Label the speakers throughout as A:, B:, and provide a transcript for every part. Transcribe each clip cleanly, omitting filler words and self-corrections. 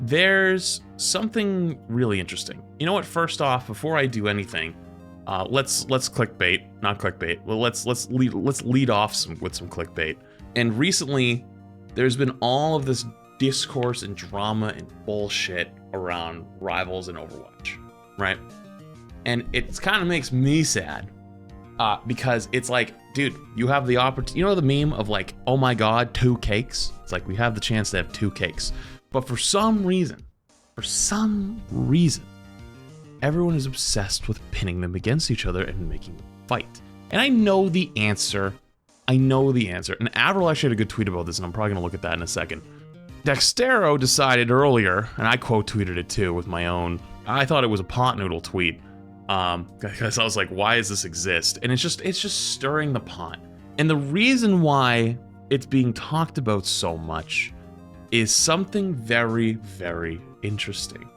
A: there's something really interesting. You know what? First off, before I do anything, let's clickbait, not clickbait. Well, let's lead off with some clickbait. And recently, there's been all of this discourse and drama and bullshit around Rivals and Overwatch, right? And it kind of makes me sad because it's like, dude, you have the opportunity. You know the meme of like, oh my god, 2 cakes? It's like we have the chance to have 2 cakes. But for some reason, everyone is obsessed with pinning them against each other and making them fight. And I know the answer. And Avril actually had a good tweet about this, and I'm probably going to look at that in a second. Dextero decided earlier, and I quote tweeted it too with my own. I thought it was a pot noodle tweet. Because I was like, why does this exist? And it's just stirring the pot. And the reason why it's being talked about so much is something very, very interesting.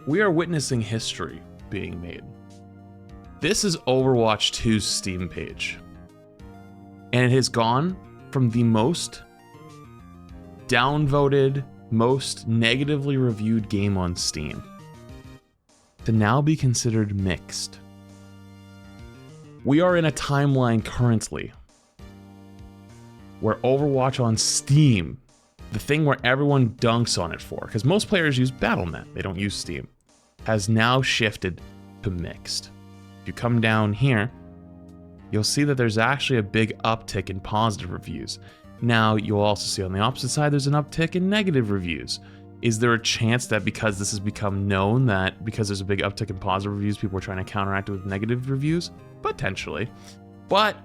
A: We are witnessing history being made. This is Overwatch 2's Steam page. And it has gone from the most downvoted, most negatively reviewed game on Steam to now be considered mixed. We are in a timeline currently where Overwatch on Steam, the thing where everyone dunks on it for, because most players use Battle.net, they don't use Steam, has now shifted to mixed. If you come down here, you'll see that there's actually a big uptick in positive reviews. Now, you'll also see on the opposite side, there's an uptick in negative reviews. Is there a chance that because this has become known that because there's a big uptick in positive reviews, people are trying to counteract it with negative reviews? Potentially. But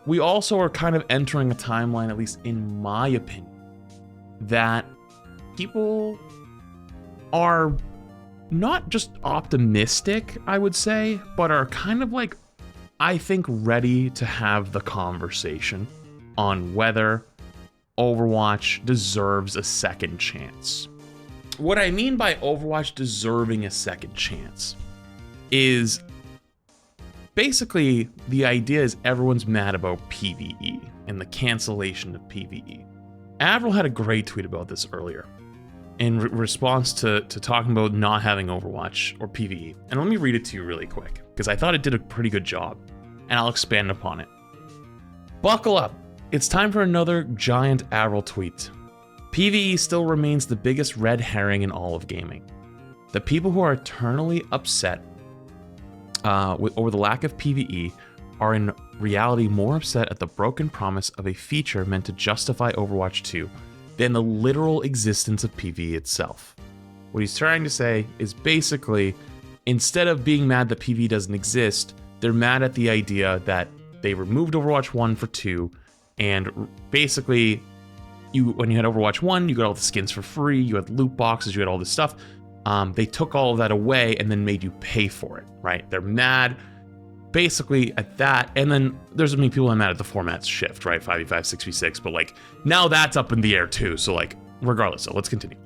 A: we also are kind of entering a timeline, at least in my opinion, that people are not just optimistic, I would say, but are kind of like, I think, ready to have the conversation on whether Overwatch deserves a second chance. What I mean by Overwatch deserving a second chance is basically the idea is everyone's mad about PvE and the cancellation of PvE. Avril had a great tweet about this earlier in response to talking about not having Overwatch or PvE. And let me read it to you really quick because I thought it did a pretty good job and I'll expand upon it. Buckle up. It's time for another giant Avril tweet. PvE still remains the biggest red herring in all of gaming. The people who are eternally upset over the lack of PvE are in reality more upset at the broken promise of a feature meant to justify Overwatch 2 than the literal existence of PvE itself. What he's trying to say is basically, instead of being mad that PvE doesn't exist, they're mad at the idea that they removed Overwatch 1 for 2, and basically, when you had Overwatch 1, you got all the skins for free, you had loot boxes, you had all this stuff. They took all of that away and then made you pay for it, right? They're mad basically at that. And then there's many people I'm mad at the formats shift, right? 5v5, 6v6, but like now that's up in the air too. So like regardless, so let's continue.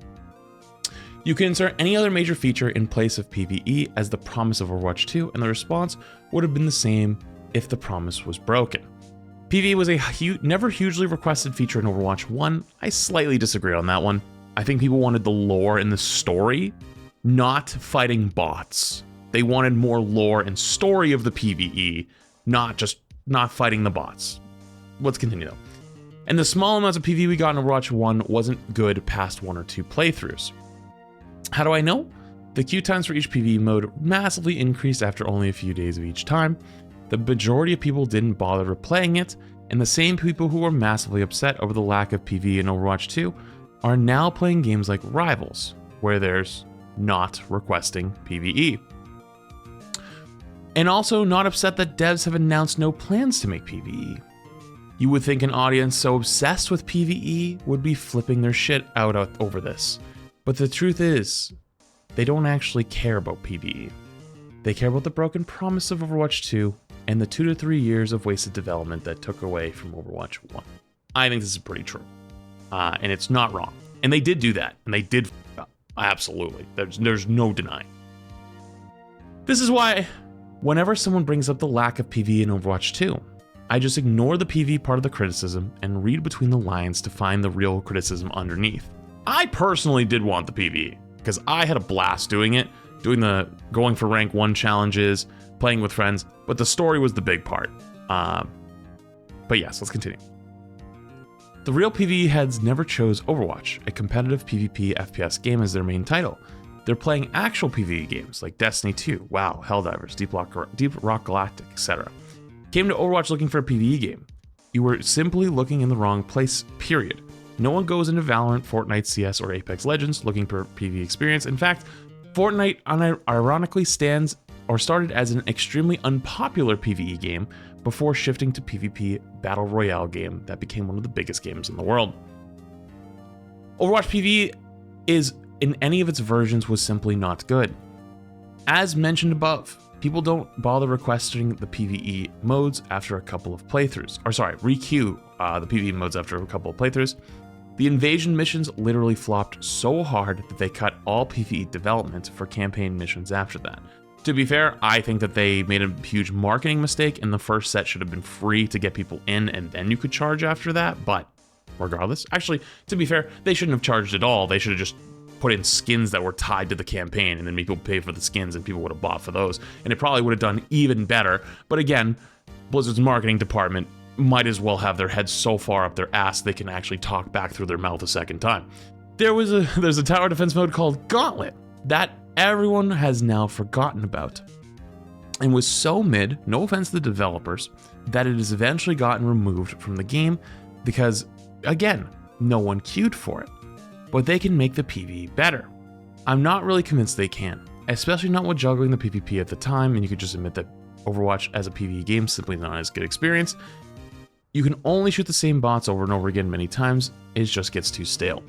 A: You can insert any other major feature in place of PvE as the promise of Overwatch 2, and the response would have been the same if the promise was broken. PvE was a never hugely requested feature in Overwatch 1. I slightly disagree on that one. I think people wanted the lore and the story, not fighting bots. They wanted more lore and story of the PvE, not fighting the bots. Let's continue though. And the small amounts of PvE we got in Overwatch 1 wasn't good past 1 or 2 playthroughs. How do I know? The queue times for each PvE mode massively increased after only a few days of each time. The majority of people didn't bother replaying it, and the same people who were massively upset over the lack of PvE in Overwatch 2 are now playing games like Rivals, where there's not requesting PvE. And also not upset that devs have announced no plans to make PvE. You would think an audience so obsessed with PvE would be flipping their shit out over this. But the truth is, they don't actually care about PvE. They care about the broken promise of Overwatch 2 and the 2 to 3 years of wasted development that took away from Overwatch 1. I think this is pretty true. And it's not wrong. And they did do that. And they did absolutely. There's no denying. This is why whenever someone brings up the lack of PvE in Overwatch 2, I just ignore the PvE part of the criticism and read between the lines to find the real criticism underneath. I personally did want the PvE. because I had a blast doing it, going for rank 1 challenges, playing with friends, but the story was the big part. But yes, let's continue. The real PvE heads never chose Overwatch, a competitive PvP FPS game, as their main title. They're playing actual PvE games like Destiny 2, WoW, Helldivers, Deep Rock Galactic, etc. Came to Overwatch looking for a PvE game. You were simply looking in the wrong place, period. No one goes into Valorant, Fortnite, CS, or Apex Legends looking for PvE experience. In fact, Fortnite ironically started as an extremely unpopular PvE game before shifting to PvP Battle Royale game that became one of the biggest games in the world. Overwatch PvE in any of its versions was simply not good. As mentioned above, people don't bother requesting the PvE modes after a couple of playthroughs. Requeue the PvE modes after a couple of playthroughs. The invasion missions literally flopped so hard that they cut all PvE development for campaign missions after that. To be fair, I think that they made a huge marketing mistake, and the first set should have been free to get people in, and then you could charge after that. But regardless, actually, to be fair, they shouldn't have charged at all. They should have just put in skins that were tied to the campaign, and then made people pay for the skins, and people would have bought for those, and it probably would have done even better. But again, Blizzard's marketing department might as well have their heads so far up their ass they can actually talk back through their mouth a second time. There's a tower defense mode called Gauntlet that everyone has now forgotten about, and was so mid, no offense to the developers, that it has eventually gotten removed from the game because, again, no one queued for it. But they can make the PvE better. I'm not really convinced they can, especially not with juggling the PvP at the time, and you could just admit that Overwatch as a PvE game simply not as good experience. You can only shoot the same bots over and over again many times, it just gets too stale.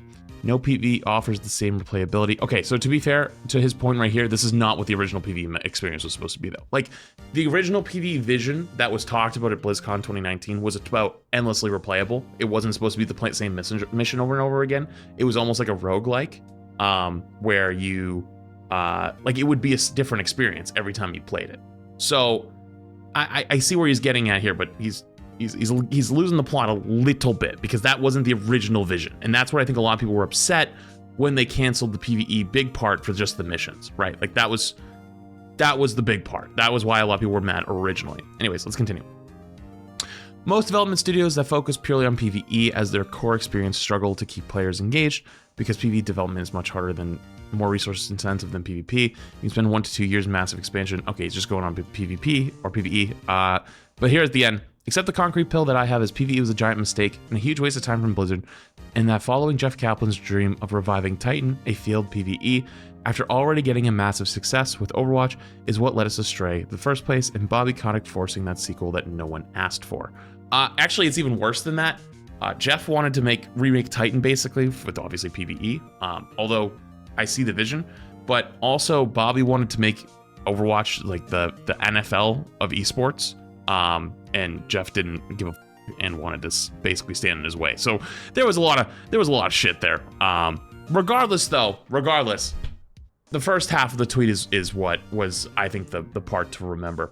A: No PvE offers the same replayability. Okay, so to be fair, to his point right here, this is not what the original PvE experience was supposed to be though. Like, the original PvE vision that was talked about at BlizzCon 2019 was about endlessly replayable. It wasn't supposed to be the same mission over and over again. It was almost like a roguelike, where you, it would be a different experience every time you played it. So, I see where he's getting at here, but he's losing the plot a little bit, because that wasn't the original vision. And that's what I think a lot of people were upset when they canceled the PvE big part for just the missions, right? Like that was the big part. That was why a lot of people were mad originally. Anyways, let's continue. Most development studios that focus purely on PvE as their core experience struggle to keep players engaged, because PvE development is much harder than more resource intensive than PvP. You can spend 1 to 2 years in massive expansion. Okay, it's just going on PvP or PvE. But here at the end, accept the concrete pill that I have, as PvE was a giant mistake and a huge waste of time from Blizzard, and that following Jeff Kaplan's dream of reviving Titan, a failed PvE, after already getting a massive success with Overwatch, is what led us astray in the first place, and Bobby Kotick forcing that sequel that no one asked for. Actually, it's even worse than that. Jeff wanted to remake Titan basically, with obviously PvE, although I see the vision, but also Bobby wanted to make Overwatch like the NFL of esports. And Jeff didn't give a and wanted to basically stand in his way. So there was a lot of shit there. Regardless, the first half of the tweet is what was, I think, the part to remember.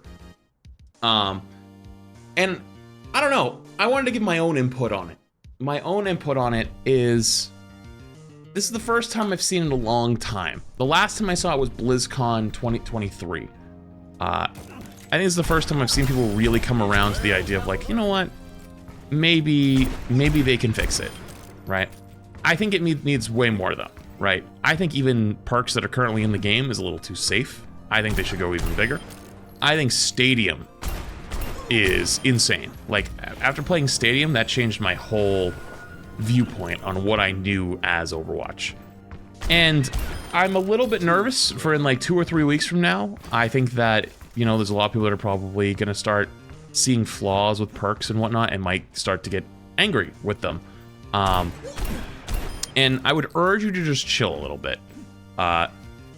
A: And I don't know, I wanted to give my own input on it. My own input on it is, this is the first time I've seen it in a long time. The last time I saw it was BlizzCon 2023. I think it's the first time I've seen people really come around to the idea of like, you know what, maybe they can fix it, right? I think it needs way more though, right? I think even perks that are currently in the game is a little too safe. I think they should go even bigger. I think Stadium is insane. Like, after playing Stadium, that changed my whole viewpoint on what I knew as Overwatch. And I'm a little bit nervous for in like 2 or 3 weeks from now. I think that, you know, there's a lot of people that are probably going to start seeing flaws with perks and whatnot and might start to get angry with them. And I would urge you to just chill a little bit,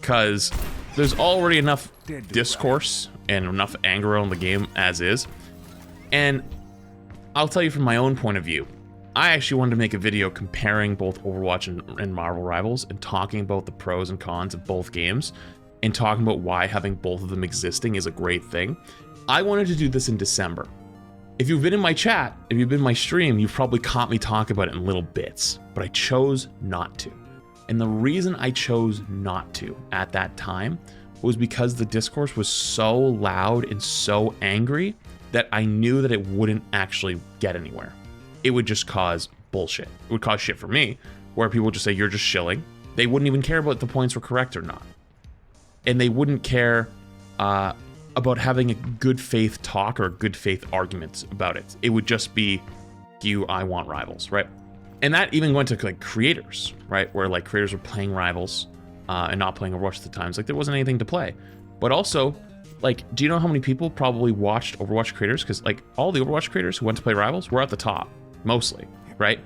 A: because there's already enough discourse and enough anger on the game as is. And I'll tell you from my own point of view, I actually wanted to make a video comparing both Overwatch and Marvel Rivals and talking about the pros and cons of both games and talking about why having both of them existing is a great thing. I wanted to do this in December. If you've been in my chat, if you've been in my stream, you've probably caught me talk about it in little bits, but I chose not to. And the reason I chose not to at that time was because the discourse was so loud and so angry that I knew that it wouldn't actually get anywhere. It would just cause bullshit. It would cause shit for me, where people would just say, you're just shilling. They wouldn't even care about the points were correct or not. And they wouldn't care about having a good faith talk or good faith arguments about it. It would just be, I want Rivals, right? And that even went to like creators, right? Where like creators were playing Rivals and not playing Overwatch at the times. Like there wasn't anything to play. But also, like, do you know how many people probably watched Overwatch creators? Because like all the Overwatch creators who went to play Rivals were at the top, mostly, right?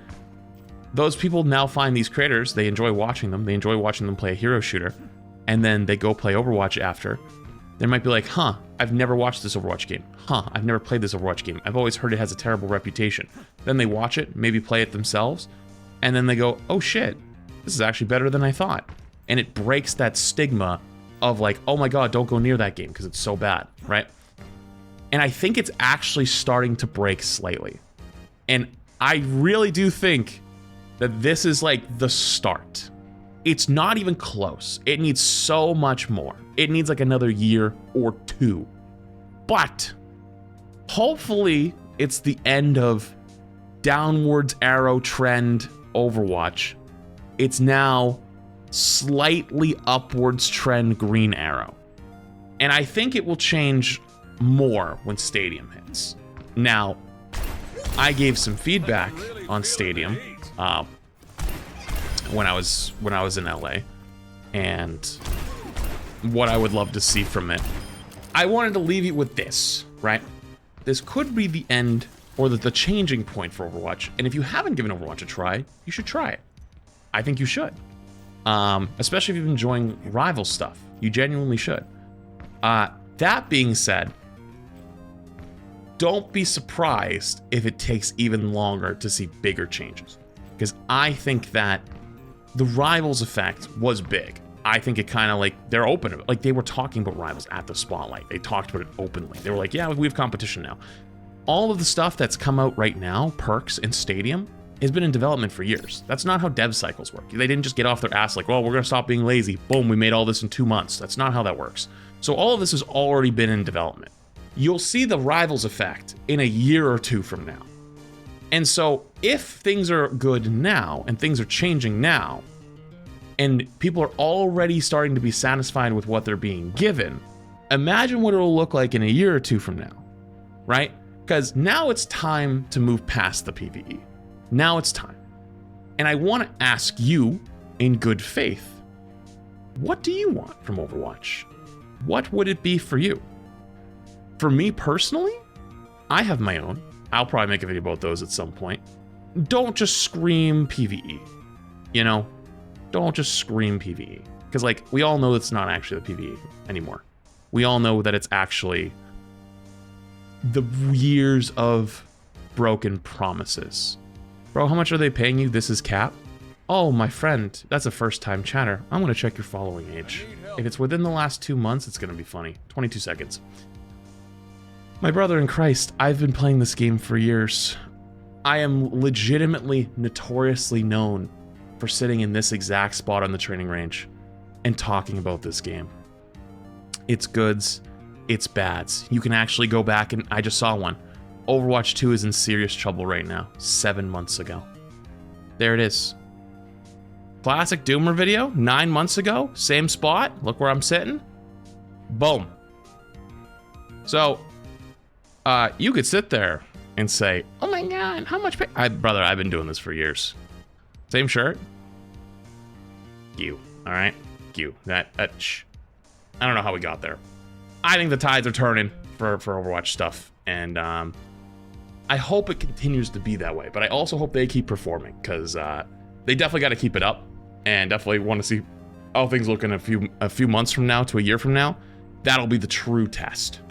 A: Those people now find these creators, they enjoy watching them. They enjoy watching them play a hero shooter. And then they go play Overwatch after. They might be like, I've never watched this Overwatch game. I've never played this Overwatch game. I've always heard it has a terrible reputation. Then they watch it, maybe play it themselves, and then they go, oh shit, this is actually better than I thought. And it breaks that stigma of like, oh my god, don't go near that game because it's so bad, right? And I think it's actually starting to break slightly. And I really do think that this is like the start. It's not even close. It needs so much more. It needs like another year or two. But hopefully it's the end of downwards arrow trend Overwatch. It's now slightly upwards trend green arrow. And I think it will change more when Stadium hits. Now, I gave some feedback on Stadium when I was in LA, and what I would love to see from it. I wanted to leave you with this, right? This could be the end or the changing point for Overwatch. And if you haven't given Overwatch a try, you should try it. I think you should. Especially if you've been enjoying Rival stuff. You genuinely should. That being said, don't be surprised if it takes even longer to see bigger changes. Because I think that the Rivals effect was big. I think it kind of like, they're open. Like they were talking about Rivals at the Spotlight. They talked about it openly. They were like, yeah, we have competition now. All of the stuff that's come out right now, Perks and Stadium, has been in development for years. That's not how dev cycles work. They didn't just get off their ass like, well, we're gonna stop being lazy. Boom, we made all this in 2 months. That's not how that works. So all of this has already been in development. You'll see the Rivals effect in a year or two from now. And so if things are good now and things are changing now, and people are already starting to be satisfied with what they're being given, imagine what it'll look like in a year or two from now, right? Because now it's time to move past the PvE. Now it's time. And I want to ask you, in good faith, what do you want from Overwatch? What would it be for you? For me personally, I have my own. I'll probably make a video about those at some point. Don't just scream PvE, you know? Don't just scream PvE. Because, like, we all know it's not actually the PvE anymore. We all know that it's actually the years of broken promises. Bro, how much are they paying you? This is cap? Oh, my friend, that's a first-time chatter. I'm going to check your following age. If it's within the last 2 months, it's going to be funny. 22 seconds. My brother in Christ, I've been playing this game for years. I am legitimately, notoriously known for sitting in this exact spot on the training range and talking about this game. It's goods, it's bads. You can actually go back and I just saw one. Overwatch 2 is in serious trouble right now, 7 months ago. There it is. Classic Doomer video, 9 months ago, same spot, look where I'm sitting. Boom. So, you could sit there and say, oh my god, how much pay? Brother, I've been doing this for years. Same shirt. You, all right? You. Shh. I don't know how we got there. I think the tides are turning for Overwatch stuff, and I hope it continues to be that way, but I also hope they keep performing, because they definitely got to keep it up, and definitely want to see how things look in a few months from now to a year from now. That'll be the true test.